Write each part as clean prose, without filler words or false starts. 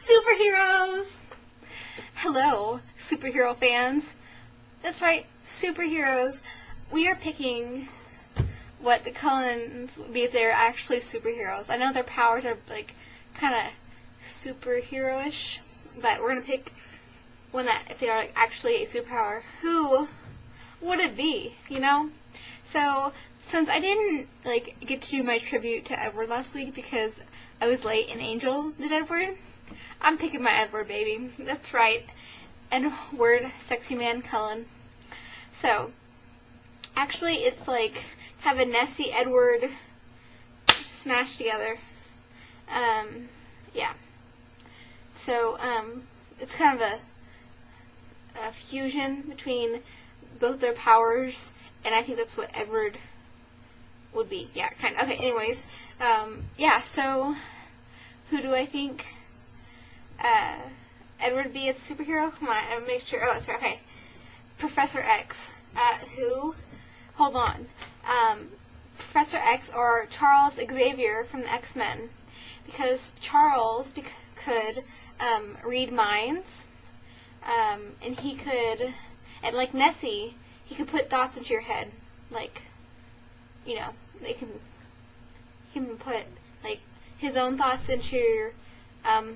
Superheroes! Hello, superhero fans. That's right, superheroes. We are picking what the Cullens would be if they're actually superheroes. I know their powers are, like, kind of superhero-ish, but we're going to pick one that, if they are, like, actually a superpower, who would it be, you know? So, since I didn't, like, get to do my tribute to Edward last week because I was late and Angel did Edward, I'm picking my Edward, baby. That's right. Edward, sexy man Cullen. So, actually, it's like have a Nessie Edward smashed together. Yeah. So, it's kind of a fusion between both their powers, and I think that's what Edward would be. Yeah, kind of. Okay, anyways. Yeah, so, who do I think Edward would be as a superhero? Come on, I'll make sure. Oh, that's right. Okay. Professor X. Who? Hold on. Professor X or Charles Xavier from the X-Men. Because Charles could read minds, and he could, and like Nessie, he could put thoughts into your head. Like, you know, he can put, like, his own thoughts into your,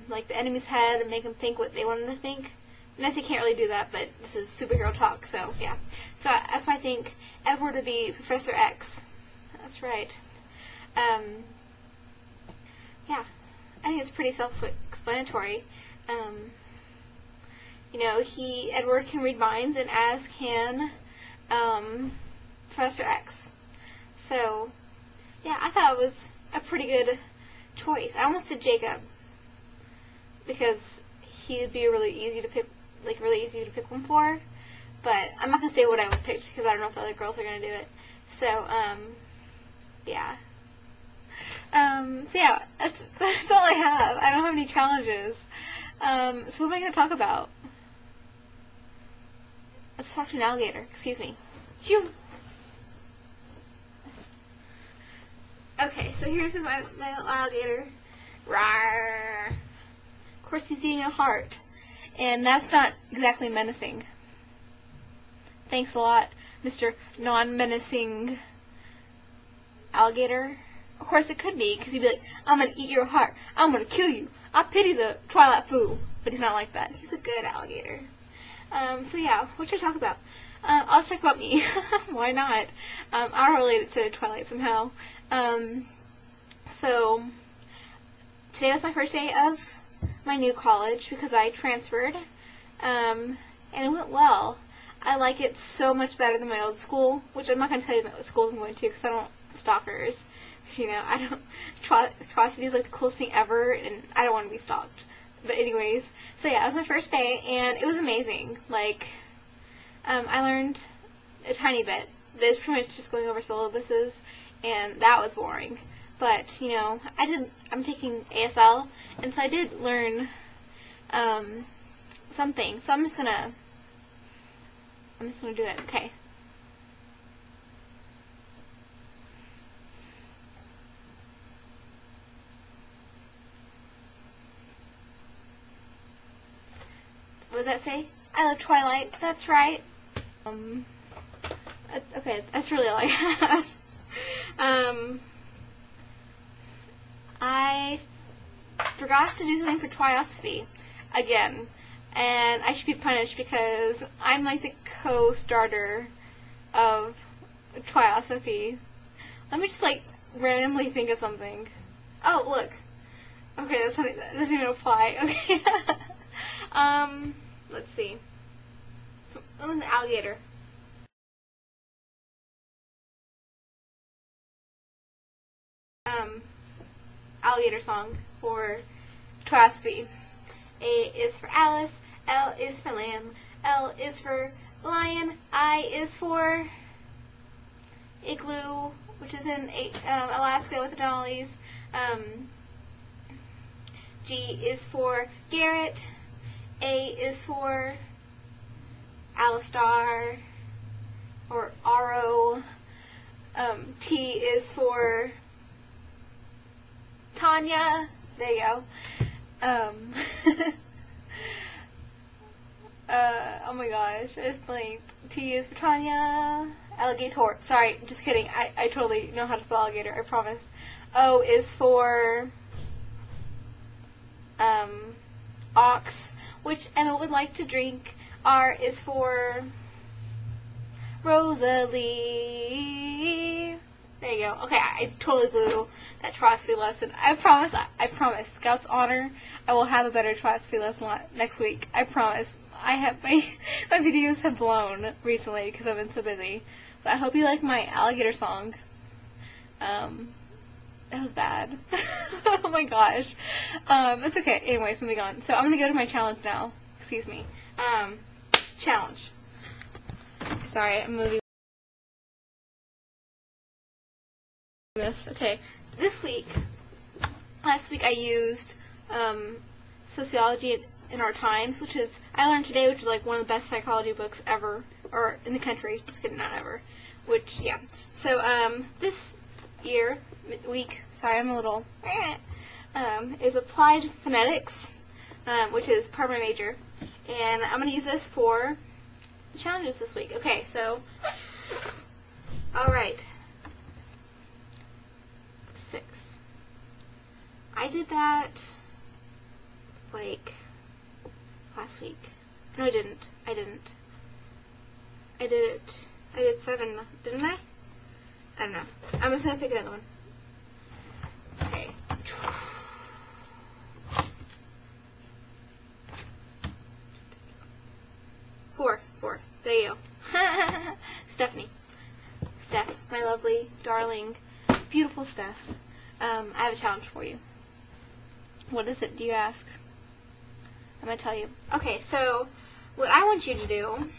like, the enemy's head and make them think what they want them to think. Nessie can't really do that, but this is superhero talk, so, yeah. So, that's why I think Edward would be Professor X. That's right. Yeah. I think it's pretty self-explanatory. You know, Edward can read minds, and as can, Professor X. So, yeah, I thought it was a pretty good choice. I almost did Jacob, because he would be really easy to pick one for, but I'm not going to say what I would pick, because I don't know if the other girls are going to do it. So, yeah. So yeah, that's all I have. I don't have any challenges. So what am I going to talk about? Let's talk to an alligator. Excuse me. Phew. Okay, so here's my little alligator. Rawr. Of course, he's eating a heart, and that's not exactly menacing. Thanks a lot, Mr. Non-menacing alligator. Of course, it could be, because he'd be like, I'm going to eat your heart. I'm going to kill you. I pity the Twilight Fool. But he's not like that. He's a good alligator. So yeah, what should I talk about? I'll just talk about me. Why not? I'll relate it to Twilight somehow. So, today was my first day of my new college, because I transferred. And it went well. I like it so much better than my old school, which I'm not going to tell you what school I'm going to, because I don't stalkers. You know, I don't, Twiocity is like the coolest thing ever, and I don't want to be stalked. But anyways, so yeah, it was my first day, and it was amazing. Like, I learned a tiny bit. It was pretty much just going over syllabuses, and that was boring. But, you know, I'm taking ASL, and so I did learn, something. So I'm just gonna do it. Okay. What does that say? I love Twilight. That's right. Okay, that's really all I have. I forgot to do something for Twiocity again, and I should be punished because I'm like the co-starter of Twiocity. Let me just like randomly think of something. Oh, look. Okay, that doesn't even apply. Okay. Let's see. So, I'm the alligator. Alligator song for Twiocity. A is for Alice, L is for lamb, L is for lion, I is for igloo, which is in Alaska with the Denali's. G is for Garrett, A is for Alistar, or Aro. T is for Tanya. There you go. Oh my gosh, it's blank. T is for Tanya. Alligator. Sorry, just kidding. I totally know how to spell alligator, I promise. O is for ox, which Emma would like to drink. R is for Rosalie. There you go. Okay, I totally blew that Twiocity lesson. I promise. Scout's honor, I will have a better Twiocity lesson next week. I promise. I have my videos have blown recently because I've been so busy. But I hope you like my alligator song. That was bad. Oh my gosh. It's okay. Anyways, moving on. So I'm gonna go to my challenge now. Excuse me. Challenge. Sorry, I'm moving. Okay. Last week I used Sociology in Our Times, which is, I learned today, which is like one of the best psychology books ever, or in the country, just kidding, not ever, which, yeah. So, this week, sorry, I'm a little, is Applied Phonetics, which is part of my major, and I'm going to use this for the challenges this week. Okay, so, alright. 6. I did that, like, last week. No, I didn't. I did 7, didn't I? I don't know. I'm just gonna pick another one. Okay. 4. There you go. Stephanie. Steph, my lovely, darling, beautiful Steph. I have a challenge for you. What is it, do you ask? I'm going to tell you. Okay, so what I want you to do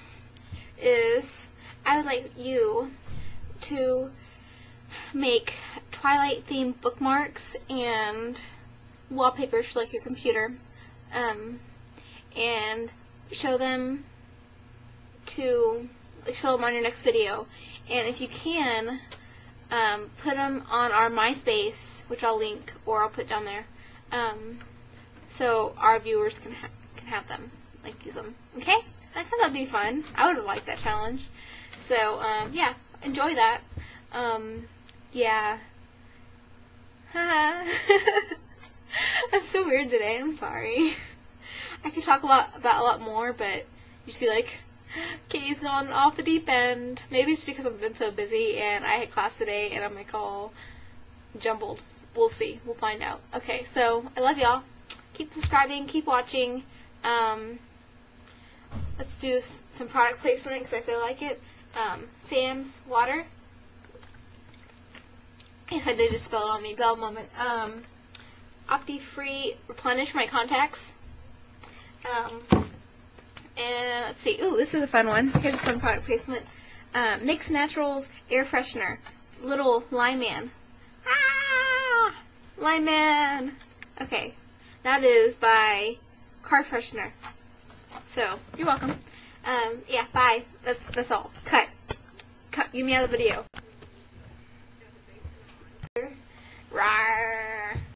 is I would like you to make Twilight-themed bookmarks and wallpapers for like your computer, and show them on your next video. And if you can, put them on our MySpace, which I'll link or I'll put down there, so our viewers can have them, like, use them. Okay? I thought that'd be fun. I would have liked that challenge. So, yeah, enjoy that. Yeah. I'm so weird today. I'm sorry. I could talk about a lot more, but just be like, Katie's gone off the deep end. Maybe it's because I've been so busy and I had class today and I'm like all jumbled. We'll see. We'll find out. Okay, so I love y'all. Keep subscribing. Keep watching. Let's do some product placement because I feel like it. Sam's Water. Yes, I did just spell it on me. Bell moment. Opti-Free Replenish My Contacts. And let's see. Ooh, this is a fun one. Here's a fun product placement. Mix Naturals Air Freshener. Little Lime Man. Ah! Lime Man! Okay. That is by Car Freshener. So, you're welcome. Yeah, bye. That's all. Cut. Get me out of the video. Rawr.